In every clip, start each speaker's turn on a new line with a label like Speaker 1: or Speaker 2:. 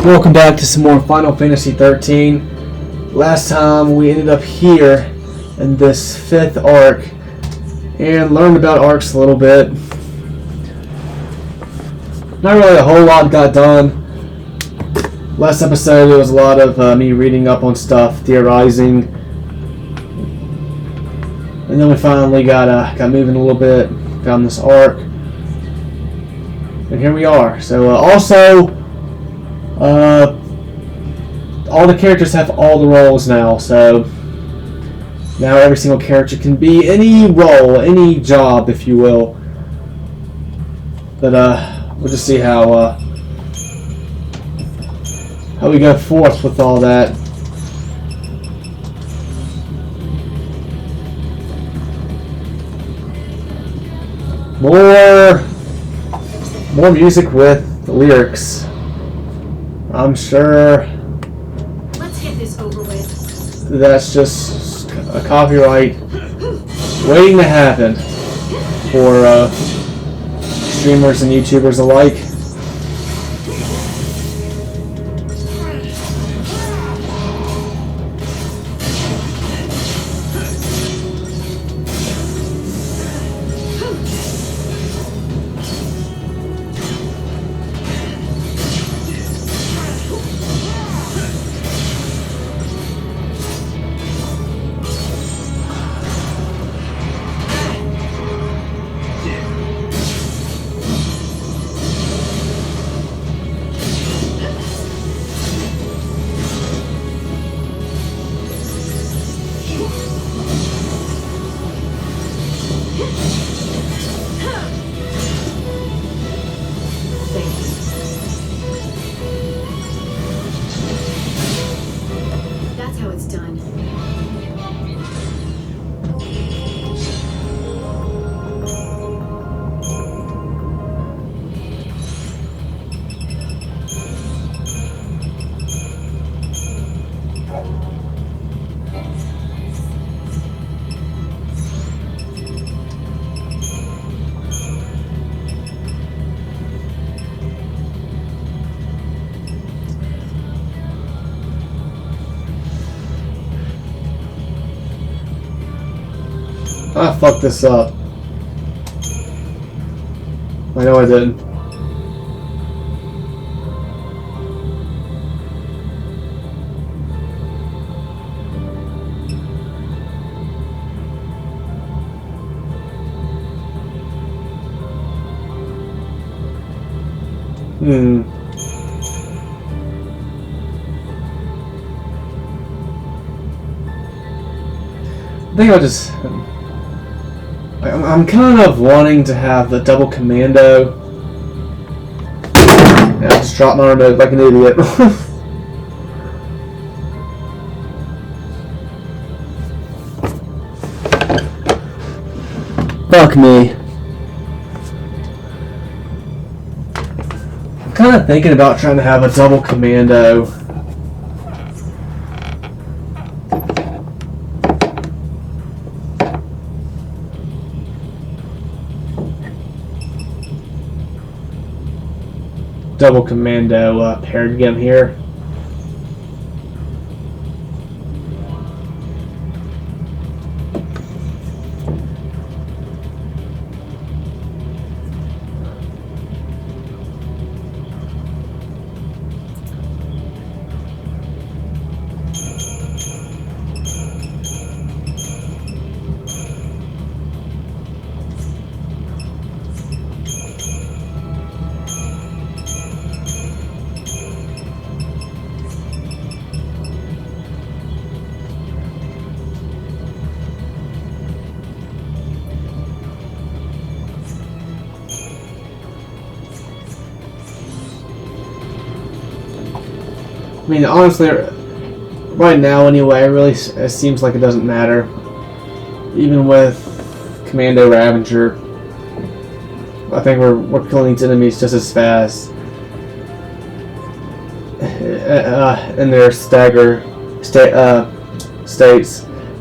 Speaker 1: Welcome back to some more Final Fantasy XIII. Last time we ended up here in this 5th arc and learned about arcs a little bit. Not really a whole lot got done. Last episode it was a lot of me reading up on stuff, theorizing, and then we finally got moving a little bit, found this arc, and here we are. So all the characters have all the roles now, so now every single character can be any role, any job, if you will. But we'll just see how we go forth with all that. More music with the lyrics. I'm sure
Speaker 2: let's get this over with.
Speaker 1: That's just a copyright waiting to happen for streamers and YouTubers alike.
Speaker 2: That's how it's done.
Speaker 1: I fucked this up. I know I didn't. I think I'll just... I'm kind of wanting to have the double commando. Yeah, I just dropped my remote like an idiot. Fuck me. I'm kind of thinking about trying to have a double commando. Double commando paired again here. I mean, honestly, right now anyway, it seems like it doesn't matter. Even with Commando Ravager, I think we're killing these enemies just as fast in their states,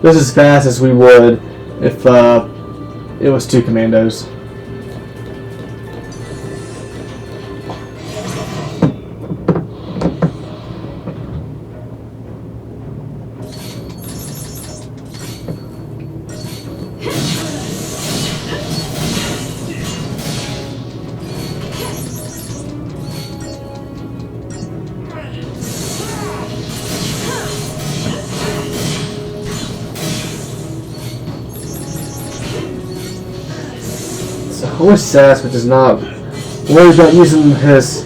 Speaker 1: just as fast as we would if it was 2 commandos. wish Sasquatch is not worried about using his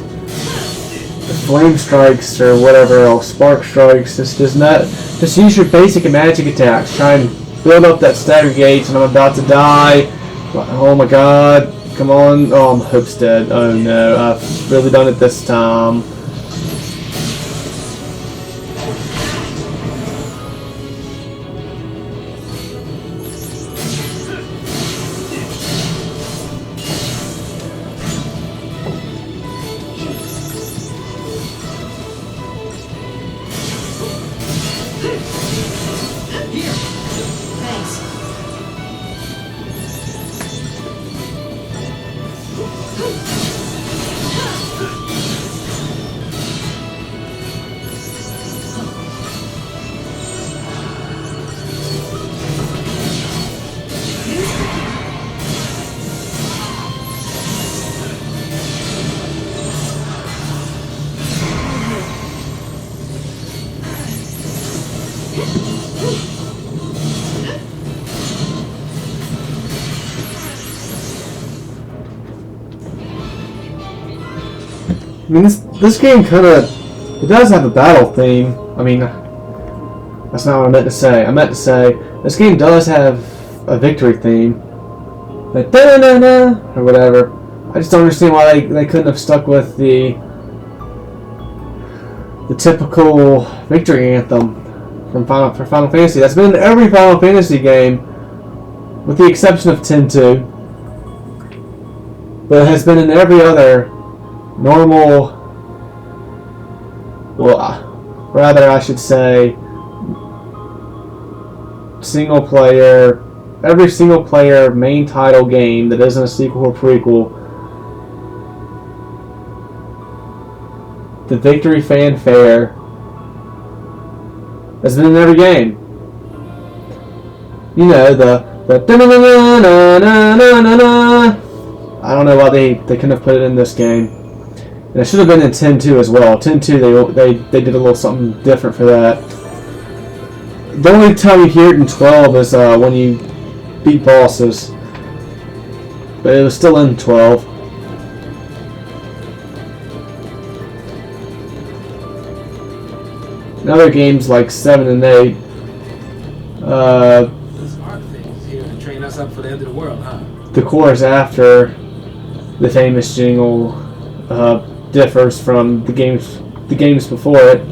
Speaker 1: flame strikes or whatever else, spark strikes. Just use your basic magic attacks. Try and build up that stagger gauge, and I'm about to die. Oh my god. Come on. Oh, Hope's dead. Oh no. I've really done it this time.
Speaker 2: Thanks.
Speaker 1: I mean, this game kind of, it does have a battle theme. I mean, that's not what I meant to say. I meant to say this game does have a victory theme, like da-na-na-na or whatever. I just don't understand why they couldn't have stuck with the typical victory anthem from Final Fantasy. That's been in every Final Fantasy game, with the exception of X-II, but it has been in every other normal, well, rather I should say, single player, every single player main title game that isn't a sequel or prequel, the victory fanfare has been in every game. You know, the I don't know why they couldn't have put it in this game. And it should have been in X-II as well. X-II, they did a little something different for that. The only time you hear it in 12 is when you beat bosses. But it was still in 12. In other games like 7 and 8,
Speaker 3: This art thing is here to train us up for the end of the world, huh?
Speaker 1: the chorus after the famous jingle differs from the games before it.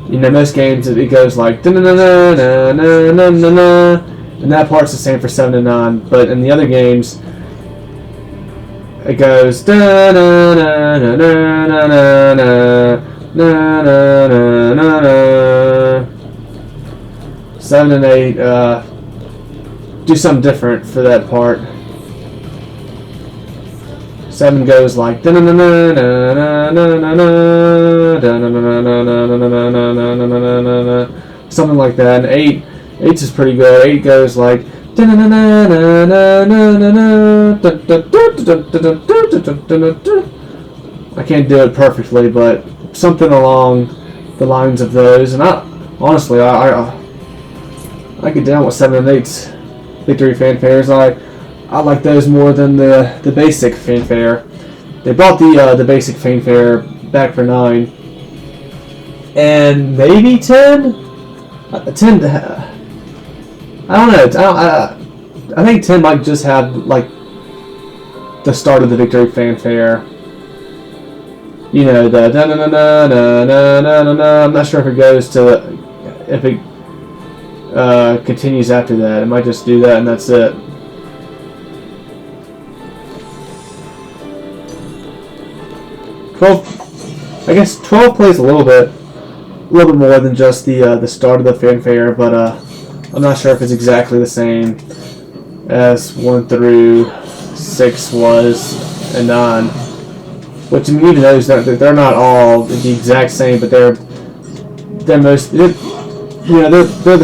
Speaker 1: You know, most games it goes like da na na na na na na na, and that part's the same for 7 and 9. But in the other games, it goes da na na na na na na na na na na. 7 and 8 do something different for that part. 7 goes like da na na na na na na na na, something like that. And 8 is pretty good. 8 goes like da na na na na na na na. I can't do it perfectly, but something along the lines of those. And I honestly get down with 7 and 8's victory fanfares. I like those more than the basic fanfare. They brought the basic fanfare back for 9, and maybe 10. 10. I don't know. I think 10 might just have like the start of the victory fanfare. You know, the da na na na na na na na. I'm not sure if it goes to if it continues after that. It might just do that and that's it. I guess 12 plays a little bit more than just the start of the fanfare, but I'm not sure if it's exactly the same as 1 through 6 was and 9. Which you need to know is that they're not all the exact same, but they're the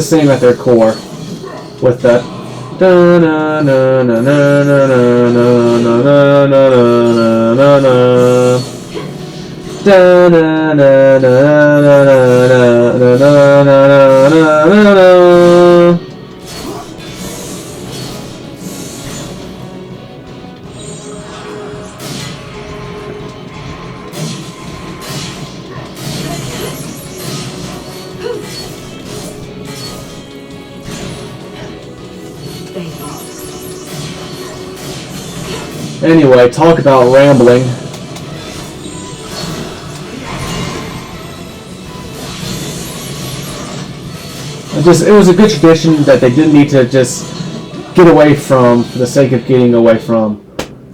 Speaker 1: same at their core with that. Da na na na na na na na na na na na. Da na na na na na na na na na. Anyway, talk about rambling. It was a good tradition that they didn't need to just get away from for the sake of getting away from.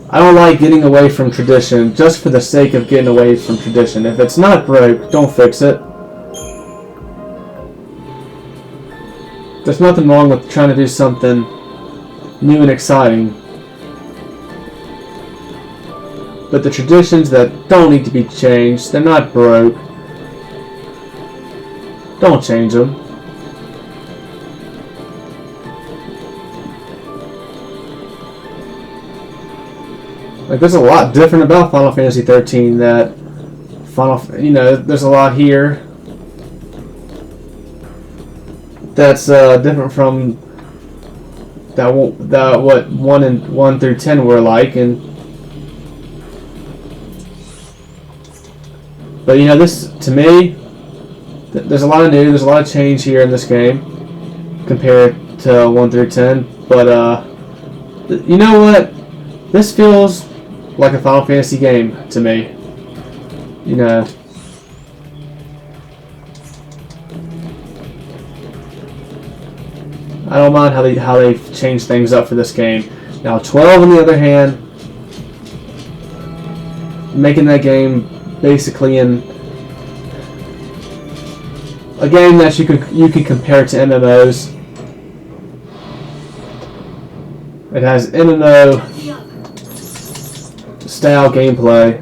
Speaker 1: I don't like getting away from tradition just for the sake of getting away from tradition. If it's not broke, don't fix it. There's nothing wrong with trying to do something new and exciting. But the traditions that don't need to be changed, they're not broke. Don't change them. Like, there's a lot different about Final Fantasy XIII that there's a lot here that's different from what 1 through 10 were like, but this, to me, there's a lot of new, there's a lot of change here in this game compared to 1 through 10, but you know what? This feels like a Final Fantasy game to me. I don't mind how they've changed things up for this game. Now 12, on the other hand, making that game basically in a game that you could compare to MMOs. It has MMO style gameplay.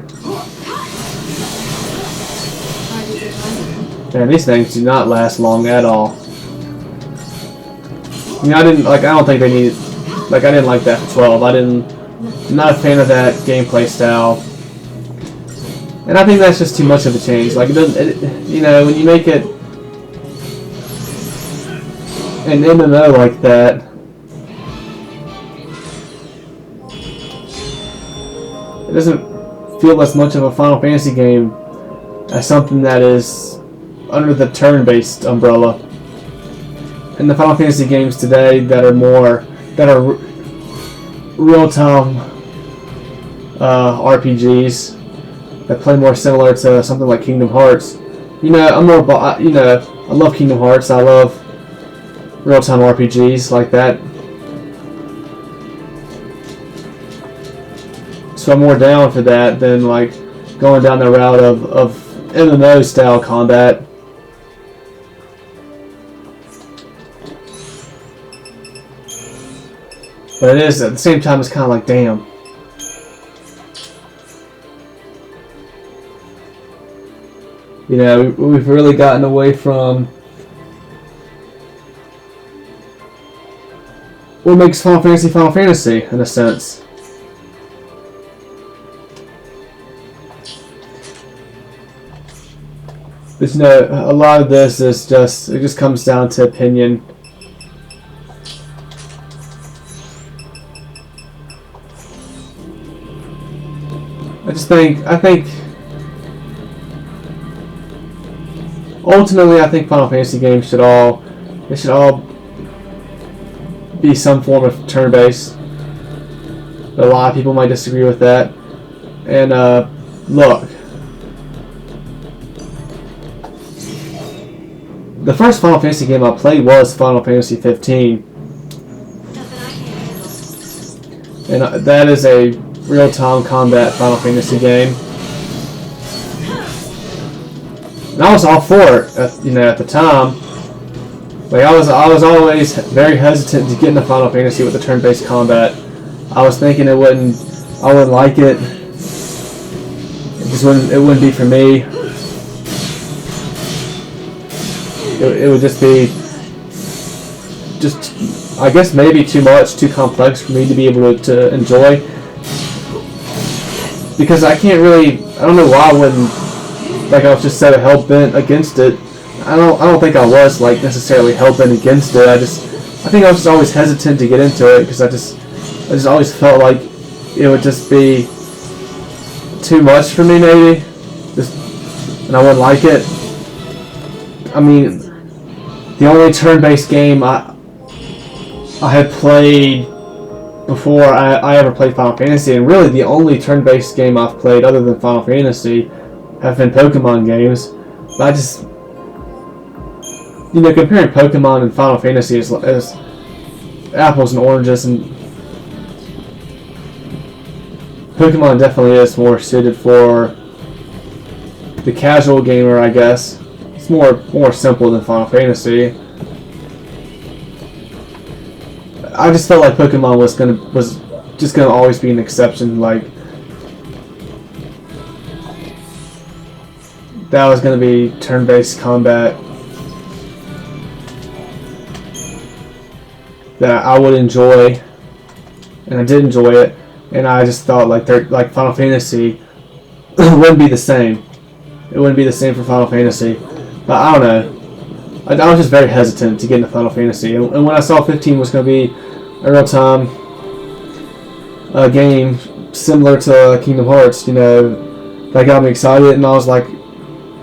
Speaker 1: Man, these things do not last long at all. I don't think they need, I didn't like that for 12. I'm not a fan of that gameplay style. And I think that's just too much of a change. Like, when you make it an MMO like that, it doesn't feel as much of a Final Fantasy game as something that is under the turn-based umbrella. And the Final Fantasy games today that are real-time RPGs that play more similar to something like Kingdom Hearts. I love Kingdom Hearts. I love real-time RPGs like that. So I'm more down for that than going down the route of MMO style combat. But it is, at the same time, it's kind of like, damn. We've really gotten away from what makes Final Fantasy, in a sense. There's a lot of this is it just comes down to opinion. I think ultimately, I think Final Fantasy games should all be some form of turn-based. But a lot of people might disagree with that. And look, the first Final Fantasy game I played was Final Fantasy XV, and that is a real-time combat Final Fantasy game. And I was all for it, at the time. I was always very hesitant to get into Final Fantasy with the turn-based combat. I was thinking I wouldn't like it. It wouldn't be for me. It would just be I guess maybe too complex for me to be able to enjoy. Because I don't know why I wouldn't, I was just so hell-bent against it. I don't think I was necessarily hell-bent against it. I think I was just always hesitant to get into it because I just always felt like it would just be too much for me, maybe, and I wouldn't like it. I mean, the only turn-based game I had played before I ever played Final Fantasy, and really the only turn-based game I've played other than Final Fantasy have been Pokemon games. But I just, comparing Pokemon and Final Fantasy is apples and oranges, and Pokemon definitely is more suited for the casual gamer, I guess. It's more simple than Final Fantasy. I just felt like Pokemon was just gonna always be an exception. Like that was gonna be turn-based combat that I would enjoy, and I did enjoy it. And I just thought like Final Fantasy wouldn't be the same. It wouldn't be the same for Final Fantasy. But I don't know. I was just very hesitant to get into Final Fantasy. And when I saw 15 was going to be a real-time game similar to Kingdom Hearts, that got me excited. And I was like,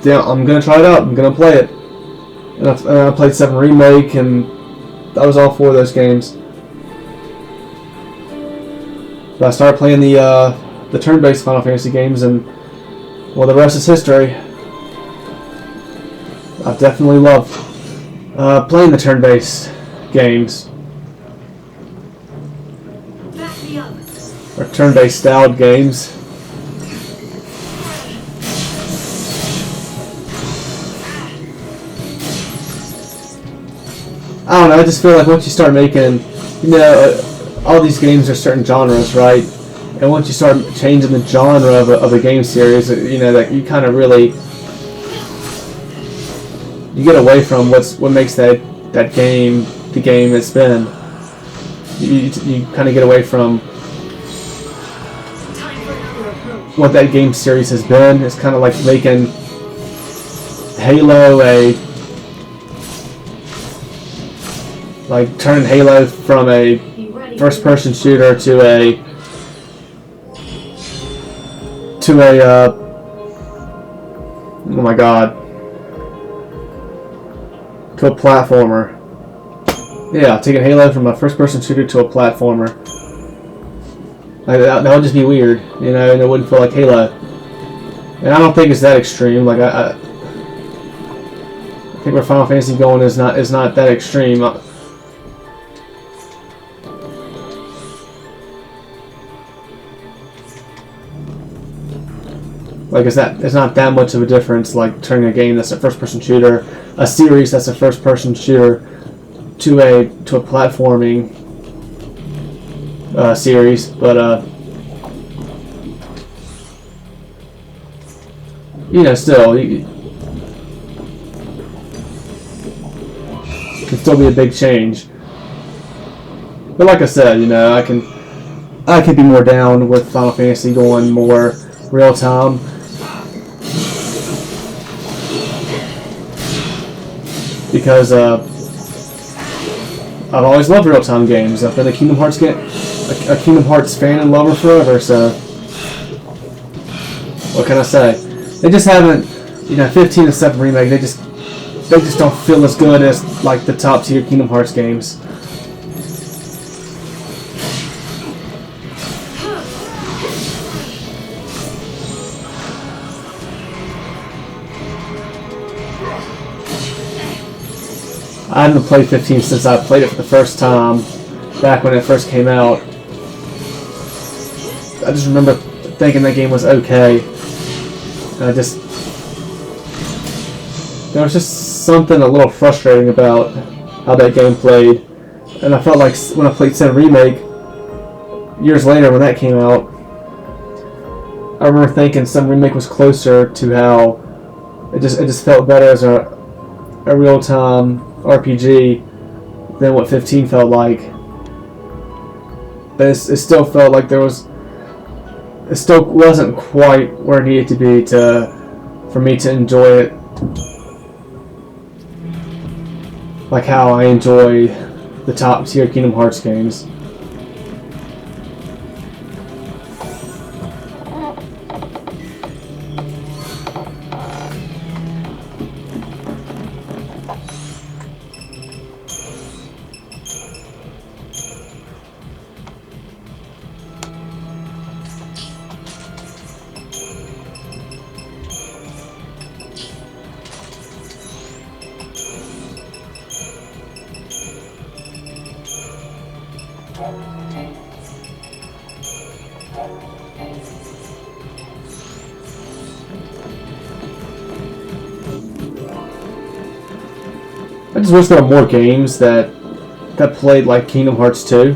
Speaker 1: damn, I'm going to try it out. I'm going to play it. And I played 7 Remake, and that was all 4 of those games. But I started playing the turn-based Final Fantasy games, and well, the rest is history. I've definitely loved playing the turn-based games, or turn-based styled games. I don't know. I just feel like once you start making, all these games are certain genres, right? And once you start changing the genre of a game series, that you kind of really you get away from what makes that game the game it's been. You kind of get away from what that game series has been. It's kind of like making Halo turning Halo from a first-person shooter to a oh my god, to a platformer. Yeah, taking Halo from a first-person shooter to a platformer. That would just be weird, and it wouldn't feel like Halo. And I don't think it's that extreme. Like I think where Final Fantasy going is not that extreme. Like it's not that much of a difference. Like turning a game that's a first-person shooter, a series that's a first-person shooter, to a platforming series, but still, it can still be a big change. But like I said, I can be more down with Final Fantasy going more real time. Because I've always loved real-time games. I've been a Kingdom Hearts fan and lover forever. So what can I say? They just haven't, 15 and 7 Remake. They just don't feel as good as like the top tier Kingdom Hearts games. I haven't played 15 since I played it for the first time, back when it first came out. I just remember thinking that game was okay. And there was just something a little frustrating about how that game played. And I felt like when I played 7 Remake, years later when that came out, I remember thinking 7 Remake was closer to how it just felt better as a real-time RPG than what 15 felt like. But it still felt like it still wasn't quite where it needed to be for me to enjoy it like how I enjoy the top tier Kingdom Hearts games. I just wish there were more games that played like Kingdom Hearts 2.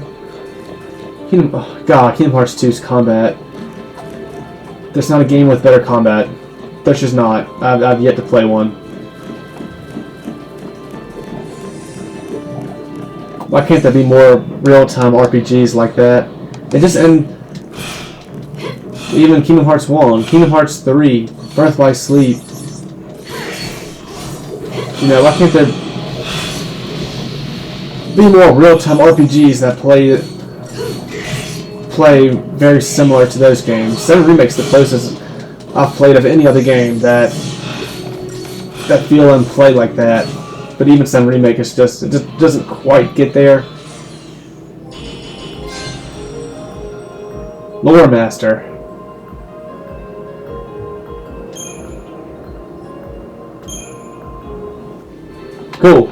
Speaker 1: Kingdom Hearts 2's combat. There's not a game with better combat. There's just not. I've yet to play one. Why can't there be more real-time RPGs like that? Even Kingdom Hearts 1, Kingdom Hearts 3, Birth by Sleep. You know, why can't there be more real-time RPGs that play very similar to those games? 7 Remake's the closest I've played of any other game that feel and play like that. But even 7 Remake it just doesn't quite get there. Lore Master. Cool.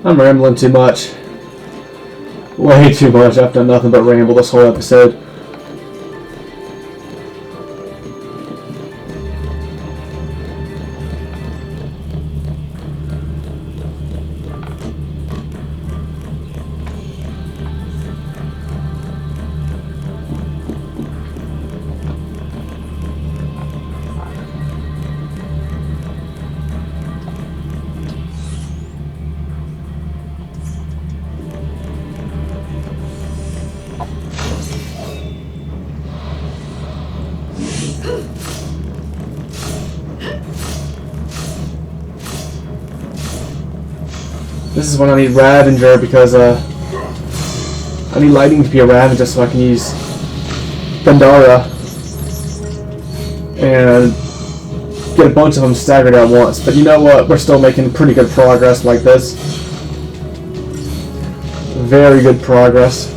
Speaker 1: I'm rambling too much. Way too much. I've done nothing but ramble this whole episode. This is when I need Ravager because I need Lightning to be a Ravager so I can use Pandara and get a bunch of them staggered at once. But you know what? We're still making pretty good progress like this. Very good progress.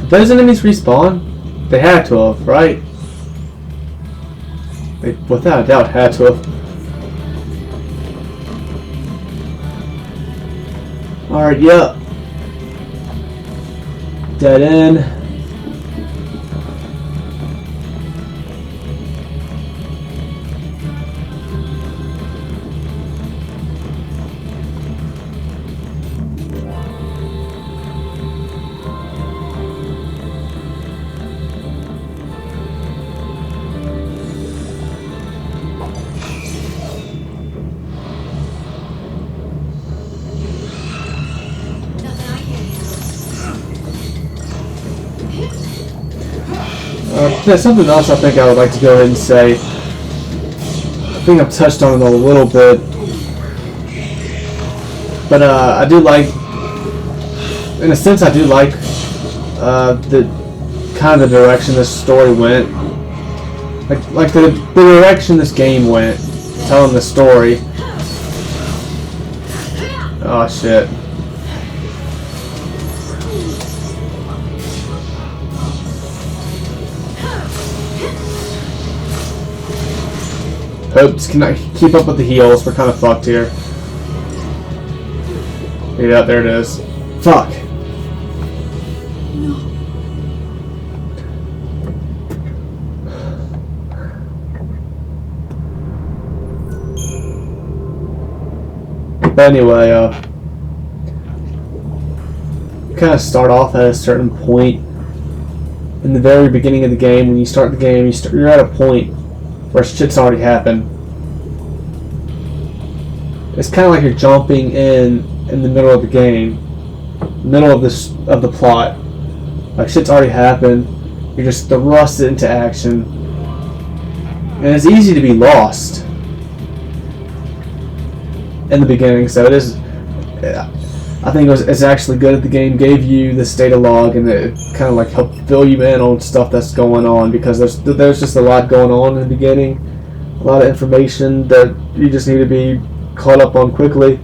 Speaker 1: Those enemies respawn? They had to have, right? They without a doubt had to have. Alright, yeah. Dead end. There's something else I think I would like to go ahead and say. I think I've touched on it a little bit. But I do like, in a sense I do like the kind of the direction this story went. Like the direction this game went, telling the story. Oh shit. Oops, can I keep up with the heals? We're kind of fucked here. Yeah, there it is. Fuck. But anyway, you kind of start off at a certain point in the very beginning of the game. When you start the game, you're at a point where shit's already happened. It's kind of like you're jumping in the middle of the game, middle of the plot. Like shit's already happened. You're just thrust into action, and it's easy to be lost in the beginning. So it is. I think it's actually good that the game gave you this data log and it kind of like helped fill you in on stuff that's going on, because there's just a lot going on in the beginning, a lot of information that you just need to be caught up on quickly.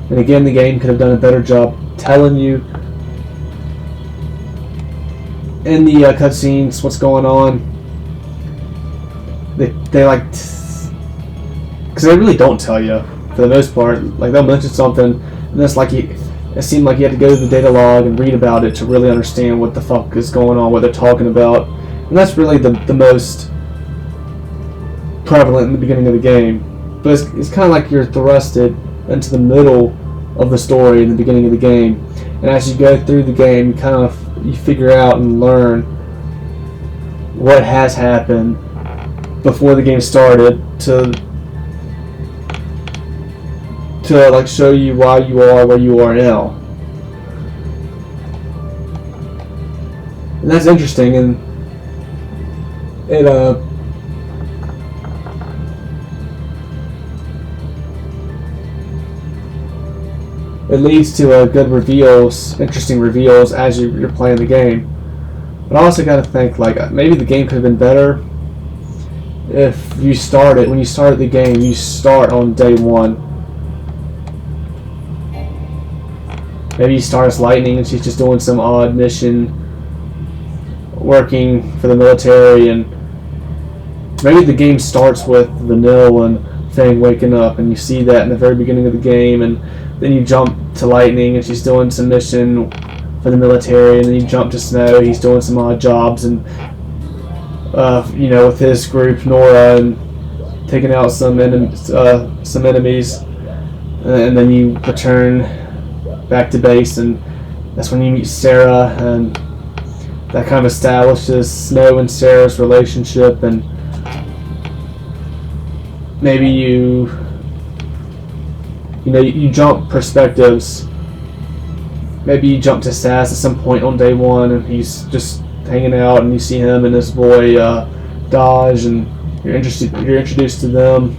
Speaker 1: And again, the game could have done a better job telling you in the cutscenes what's going on. They like. Because they really don't tell you, for the most part. Like, they'll mention something, and it's like it seemed like you had to go to the data log and read about it to really understand what the fuck is going on, what they're talking about. And that's really the most prevalent in the beginning of the game. But it's kind of like you're thrusted into the middle of the story in the beginning of the game. And as you go through the game, you figure out and learn what has happened before the game started to like show you why you are where you are now. And that's interesting, and it leads to good reveals, interesting reveals as you're playing the game. But I also got to think, like, maybe the game could have been better if when you start the game, you start on day one. Maybe you start as Lightning and she's just doing some odd mission, working for the military, and maybe the game starts with Vanille and Fang waking up, and you see that in the very beginning of the game, and then you jump to Lightning and she's doing some mission for the military, and then you jump to Snow, he's doing some odd jobs, and with his group, Nora, and taking out some enemies, and then you return back to base, and that's when you meet Sarah, and that kind of establishes Snow and Sarah's relationship, and maybe you jump perspectives. Maybe you jump to Sass at some point on day one, and he's just hanging out, and you see him and his boy Dodge, and you're introduced to them.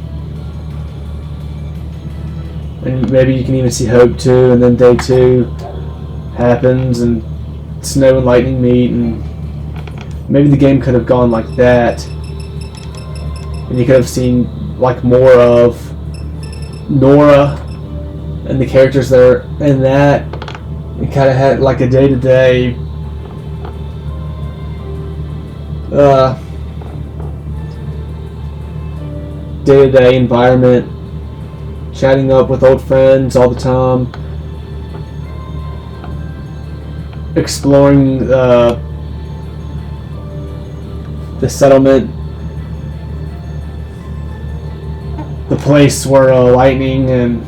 Speaker 1: And maybe you can even see Hope too, and then day 2 happens, and Snow and Lightning meet, and maybe the game could have gone like that, and you could have seen like more of Nora and the characters that are in that. It kind of had like a day-to-day environment, chatting up with old friends all the time, exploring the settlement, the place where Lightning and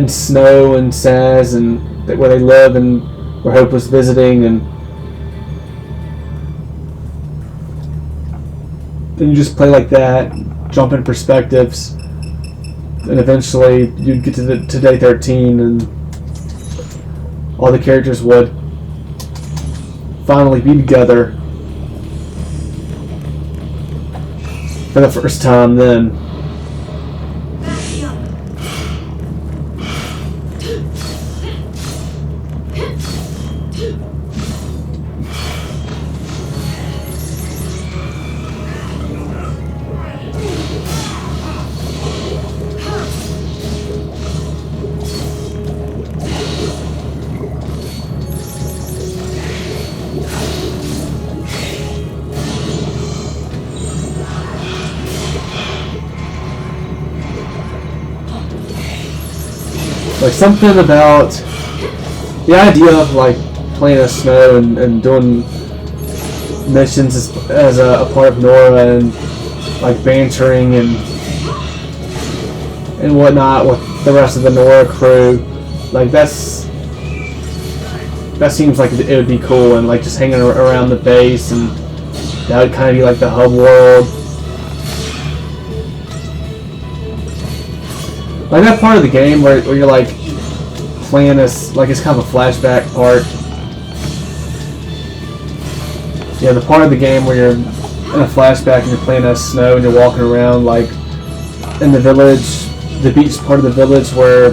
Speaker 1: Snow and Saz and where they live, and where Hope was visiting, and then you just play like that, jump in perspectives, and eventually you'd get to day 13, and all the characters would finally be together for the first time then. Like, something about the idea of like playing as Snow and doing missions as a part of Nora, and like bantering and whatnot with the rest of the Nora crew. Like, that seems like it would be cool, and like just hanging around the base, and that would kind of be like the hub world. Like that part of the game where you're like playing this, like it's kind of a flashback part. Yeah, the part of the game where you're in a flashback and you're playing as Snow and you're walking around like in the village, the beach part of the village where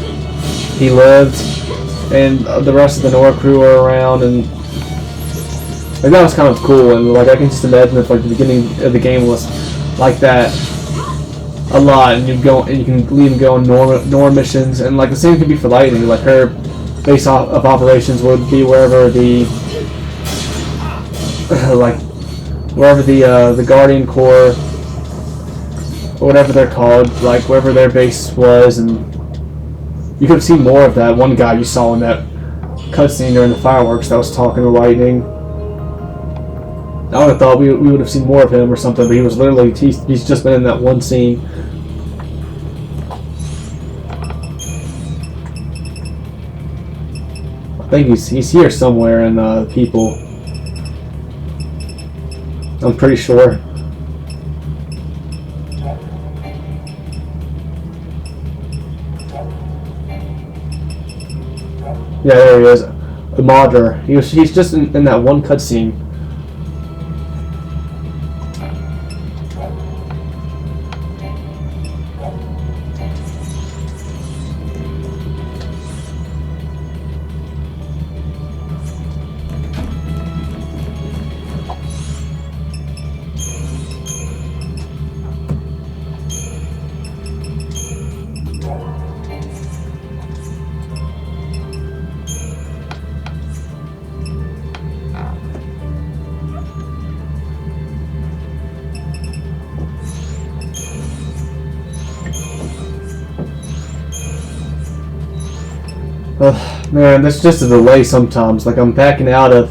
Speaker 1: he lived, and the rest of the Nora crew are around, and like that was kind of cool. And like I can just imagine if like the beginning of the game was like that a lot, and you can leave and go on Nora missions, and like the same could be for Lightning. Like her base of operations would be wherever the like wherever the Guardian Corps or whatever they're called, like wherever their base was, and you could have seen more of that one guy you saw in that cutscene during the fireworks that was talking to Lightning. I would have thought we would have seen more of him or something, but he was literally he's just been in that one scene. I think he's here somewhere in People. I'm pretty sure. Yeah, there he is. The Modder. He's just in that one cutscene. Man, there's just a delay sometimes. Like I'm backing out of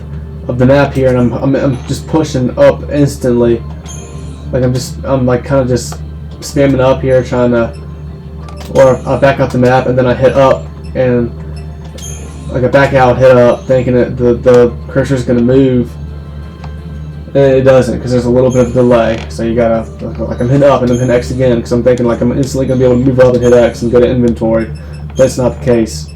Speaker 1: the map here, and I'm just pushing up instantly. Like I'm like kind of just spamming up here, trying to, or I back out the map and then I hit up, and like I back out, hit up, thinking that the cursor's gonna move, and it doesn't because there's a little bit of delay. So you gotta like I'm hitting up and I'm hitting X again because I'm thinking like I'm instantly gonna be able to move up and hit X and go to inventory. But that's not the case.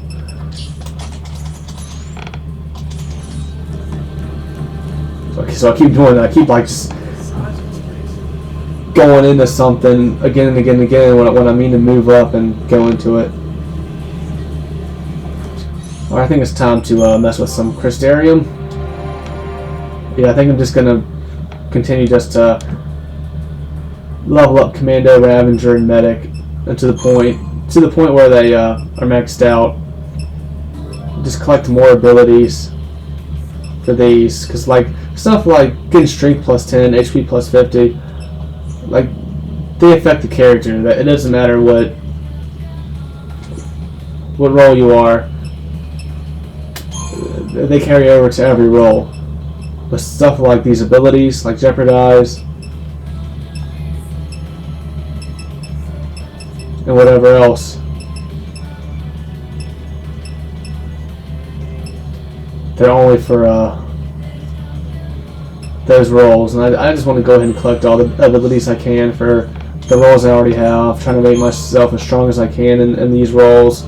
Speaker 1: So I keep doing that. I keep like just going into something again and again and again when I mean to move up and go into it. Alright, I think it's time to mess with some Crystarium. Yeah, I think I'm just gonna continue just to level up Commando, Ravager, and Medic, and to the point where they are maxed out. Just collect more abilities for these, because like stuff like getting strength plus 10, HP plus 50, like they affect the character. That it doesn't matter what role you are, they carry over to every role. But stuff like these abilities, like Jeopardize and whatever else, they're only for those roles, and I just want to go ahead and collect all the abilities I can for the roles I already have, trying to make myself as strong as I can in these roles.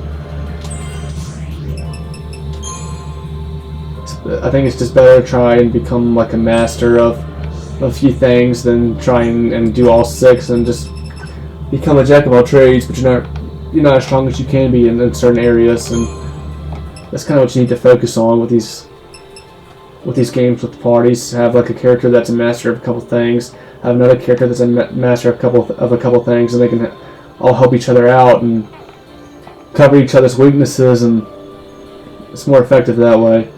Speaker 1: I think it's just better to try and become like a master of a few things than try and do all 6 and just become a jack of all trades, but you're not as strong as you can be in certain areas, and that's kind of what you need to focus on with these games with the parties. Have like a character that's a master of a couple things, have another character that's a master of a couple things, and they can all help each other out and cover each other's weaknesses, and it's more effective that way.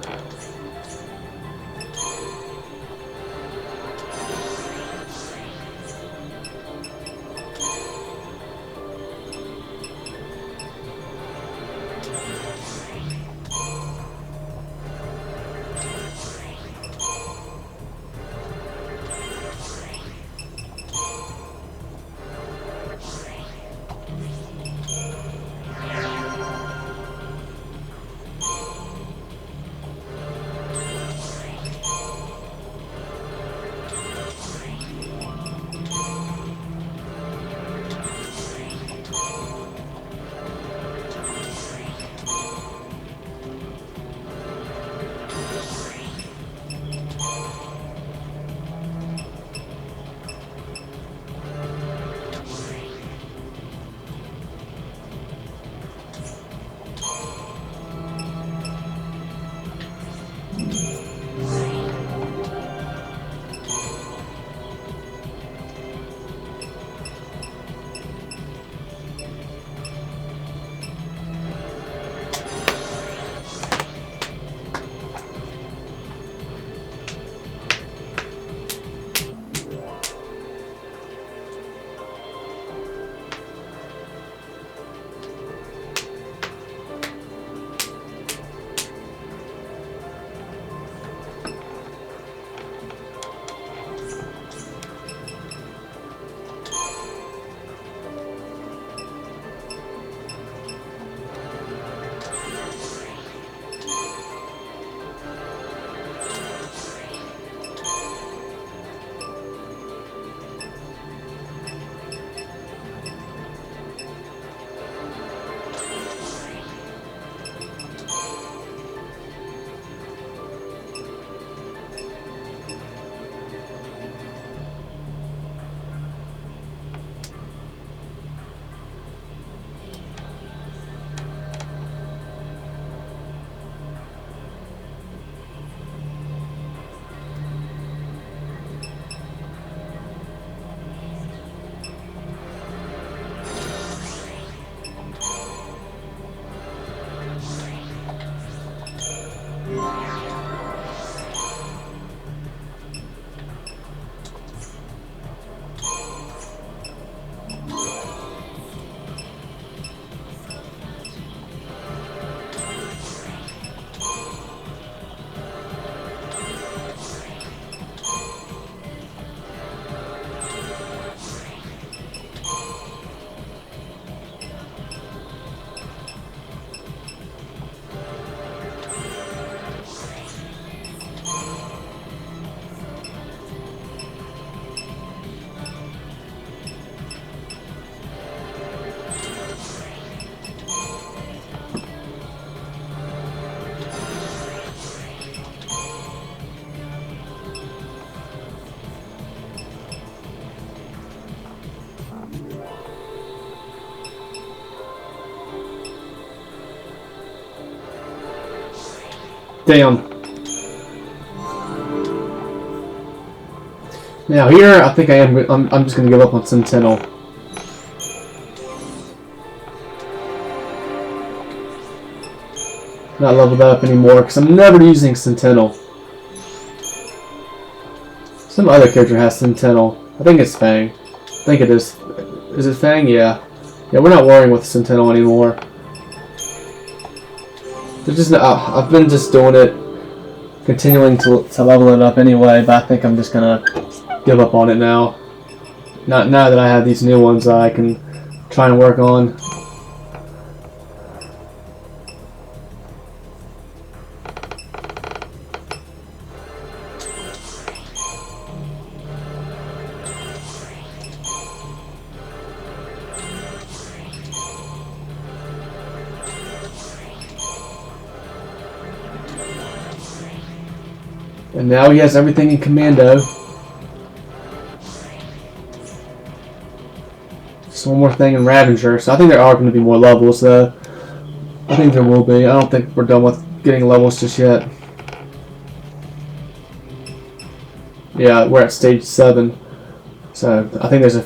Speaker 1: Damn. Now here, I think I'm just gonna give up on Sentinel. Not leveled up anymore because I'm never using Sentinel. Some other character has Sentinel. I think it's Fang. I think it is. Is it Fang? Yeah. Yeah, we're not worrying with Sentinel anymore. There's just I've been just doing it, continuing to level it up anyway. But I think I'm just gonna give up on it now. Not now that I have these new ones that I can try and work on. And now he has everything in Commando. Just one more thing in Ravager. So I think there are going to be more levels though. I think there will be. I don't think we're done with getting levels just yet. Yeah, we're at stage 7. So I think there's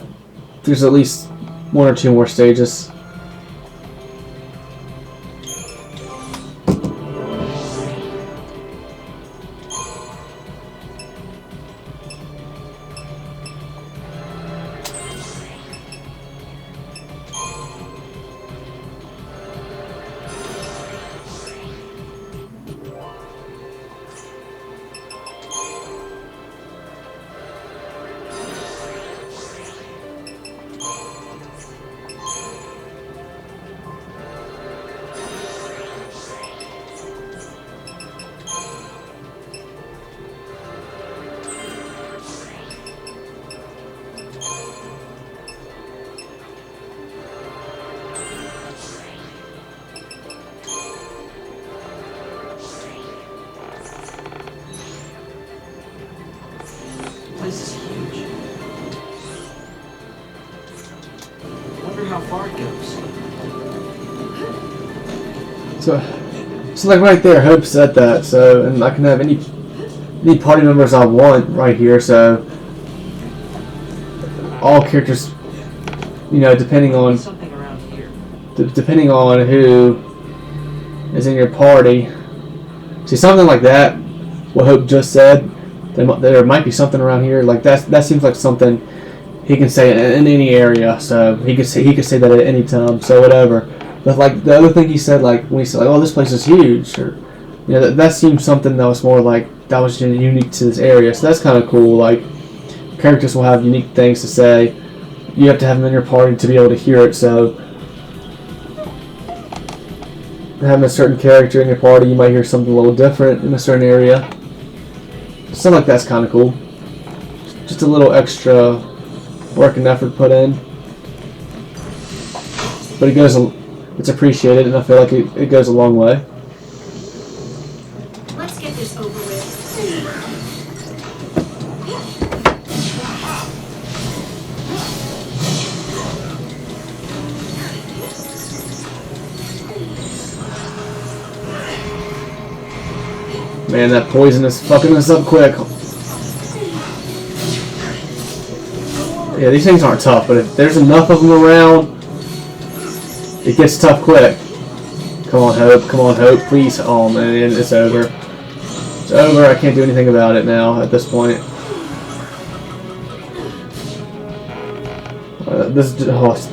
Speaker 1: at least 1 or 2 more stages.
Speaker 2: This is huge. Wonder how far it goes.
Speaker 1: So like right there, Hope said that. So, and I can have any party members I want right here. So all characters, you know, depending on
Speaker 2: Something around here.
Speaker 1: depending on who is in your party. See, something like that. What Hope just said. There might be something around here. Like that seems like something he can say in any area. So he could say that at any time. So whatever. But like the other thing he said, like when he said like, "Oh, this place is huge," or you know, that seems something that was more like that was unique to this area. So that's kind of cool. Like characters will have unique things to say. You have to have them in your party to be able to hear it. So having a certain character in your party, you might hear something a little different in a certain area. Something like that's kind of cool. Just a little extra work and effort put in. But it's appreciated, and I feel like it goes a long way.
Speaker 4: Let's get this over with.
Speaker 1: Man, that poison is fucking us up quick. Yeah, these things aren't tough, but if there's enough of them around, it gets tough quick. Come on, Hope, please. Oh man, it's over. It's over, I can't do anything about it now at this point. This is just,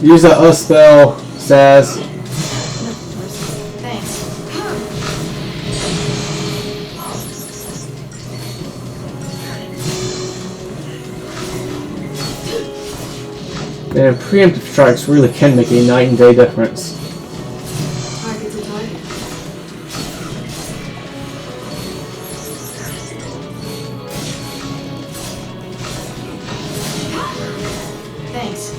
Speaker 1: Use a spell, Saz.
Speaker 4: Thanks.
Speaker 1: Man, preemptive strikes really can make a night and day difference.
Speaker 4: Target's a target. Thanks.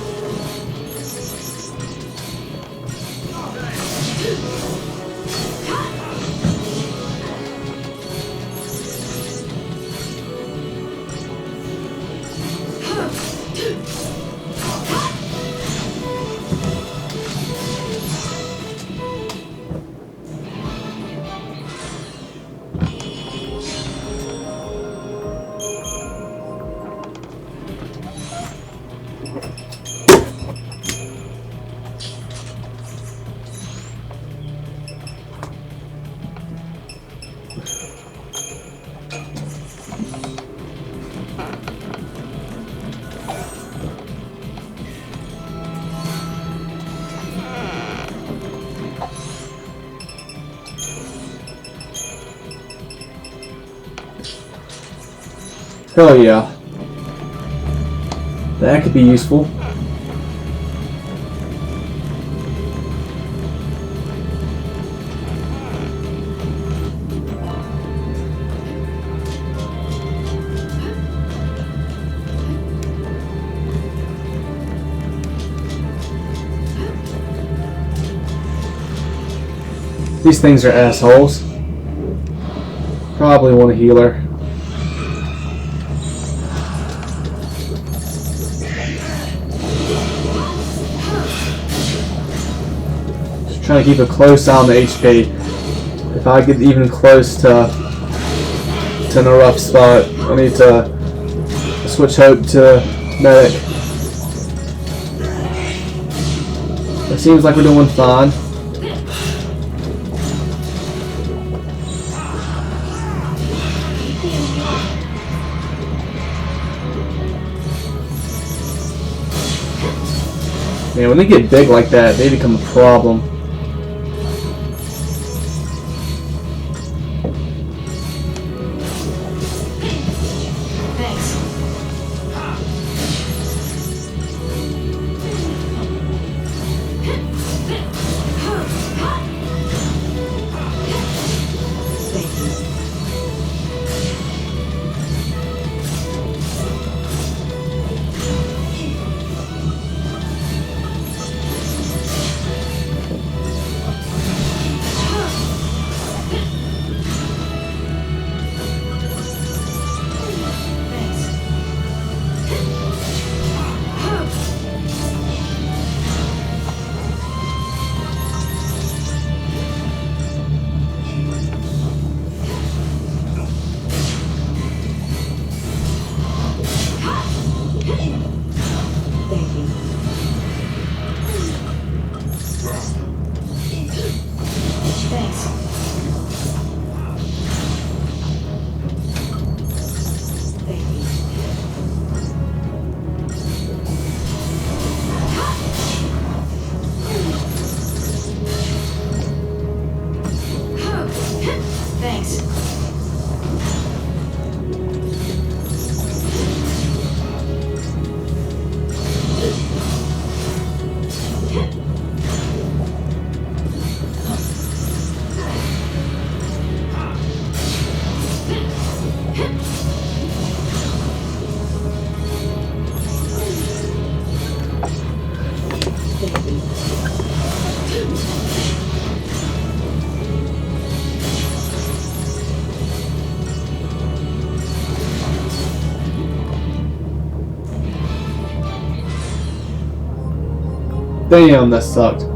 Speaker 1: Hell yeah. That could be useful. These things are assholes. Probably want a healer. Just trying to keep a close eye on the HP. If I get even close to a rough spot, I need to switch hope to medic. It seems like we're doing fine. Man, when they get big like that, they become a problem.
Speaker 4: Thanks. Thanks.
Speaker 1: Damn, that sucked.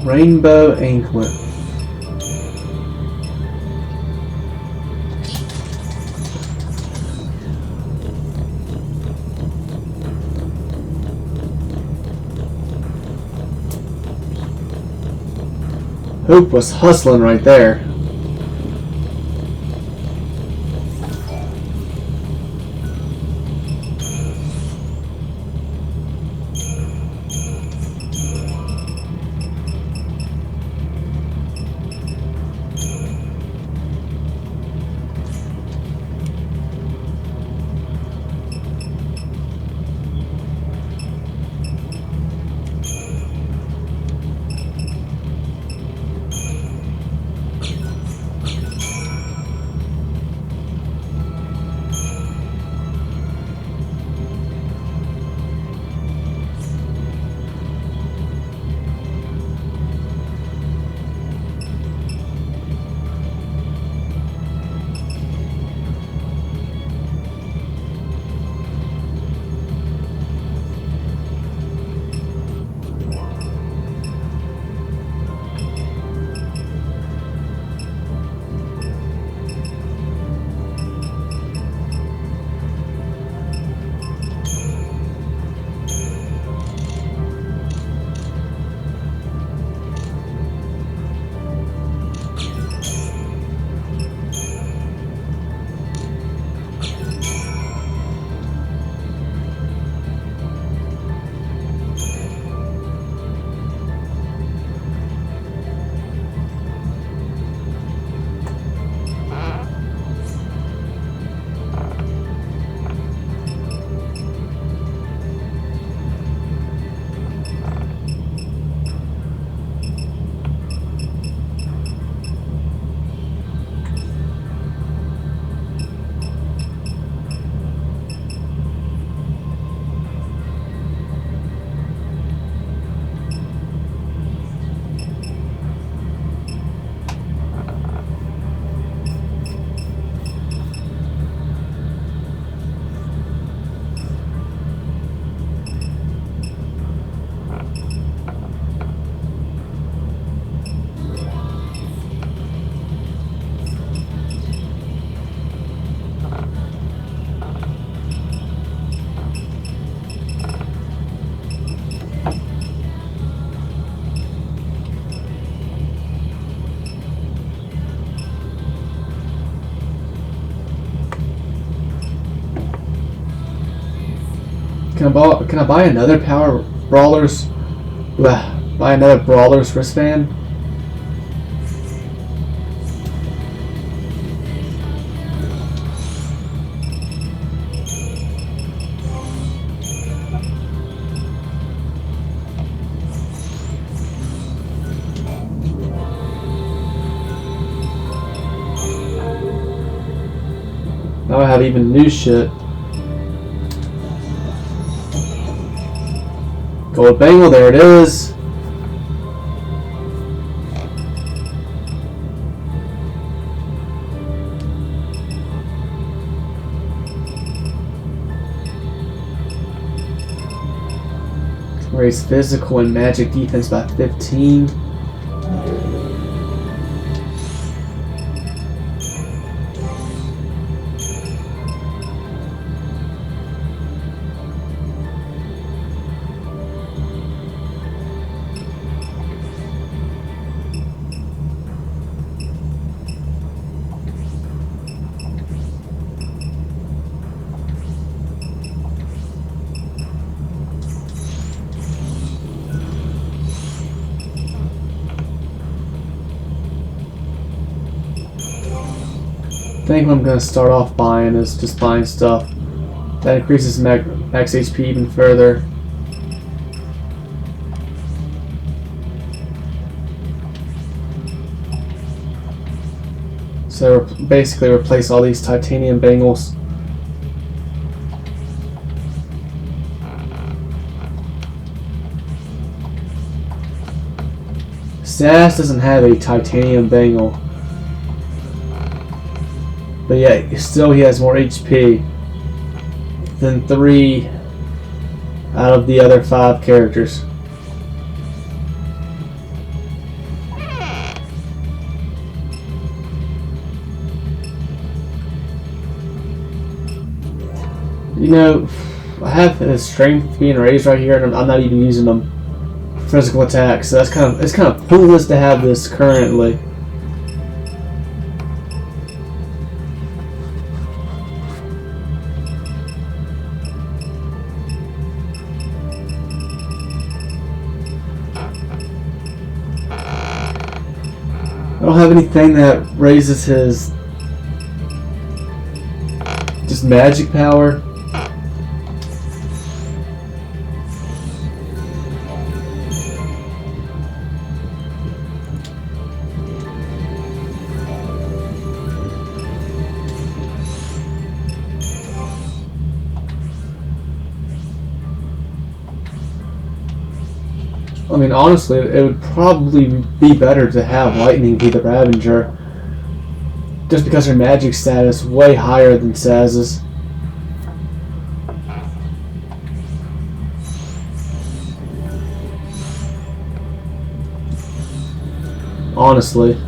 Speaker 1: Rainbow anklet. Hope was hustling right there. Can I buy another Power Brawlers? Buy another Brawlers wristband? Now I have even new shit. Gold bangle, there it is. Raise physical and magic defense by 15. I think what I'm going to start off buying is just buying stuff that increases max HP even further. So basically replace all these titanium bangles. Sass doesn't have a titanium bangle. But yet, still he has more HP than 3 out of the other 5 characters. You know, I have his strength being raised right here, and I'm not even using them for physical attacks. So it's kind of pointless to have this currently. I don't have anything that raises his just magic power. I mean, honestly, it would probably be better to have Lightning be the Ravager, just because her magic status is way higher than Saz's. Honestly.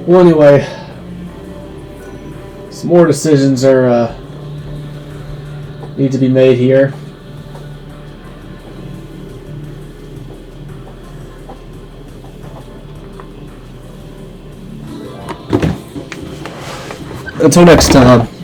Speaker 1: Well, anyway, Some more decisions are need to be made here. Until next time.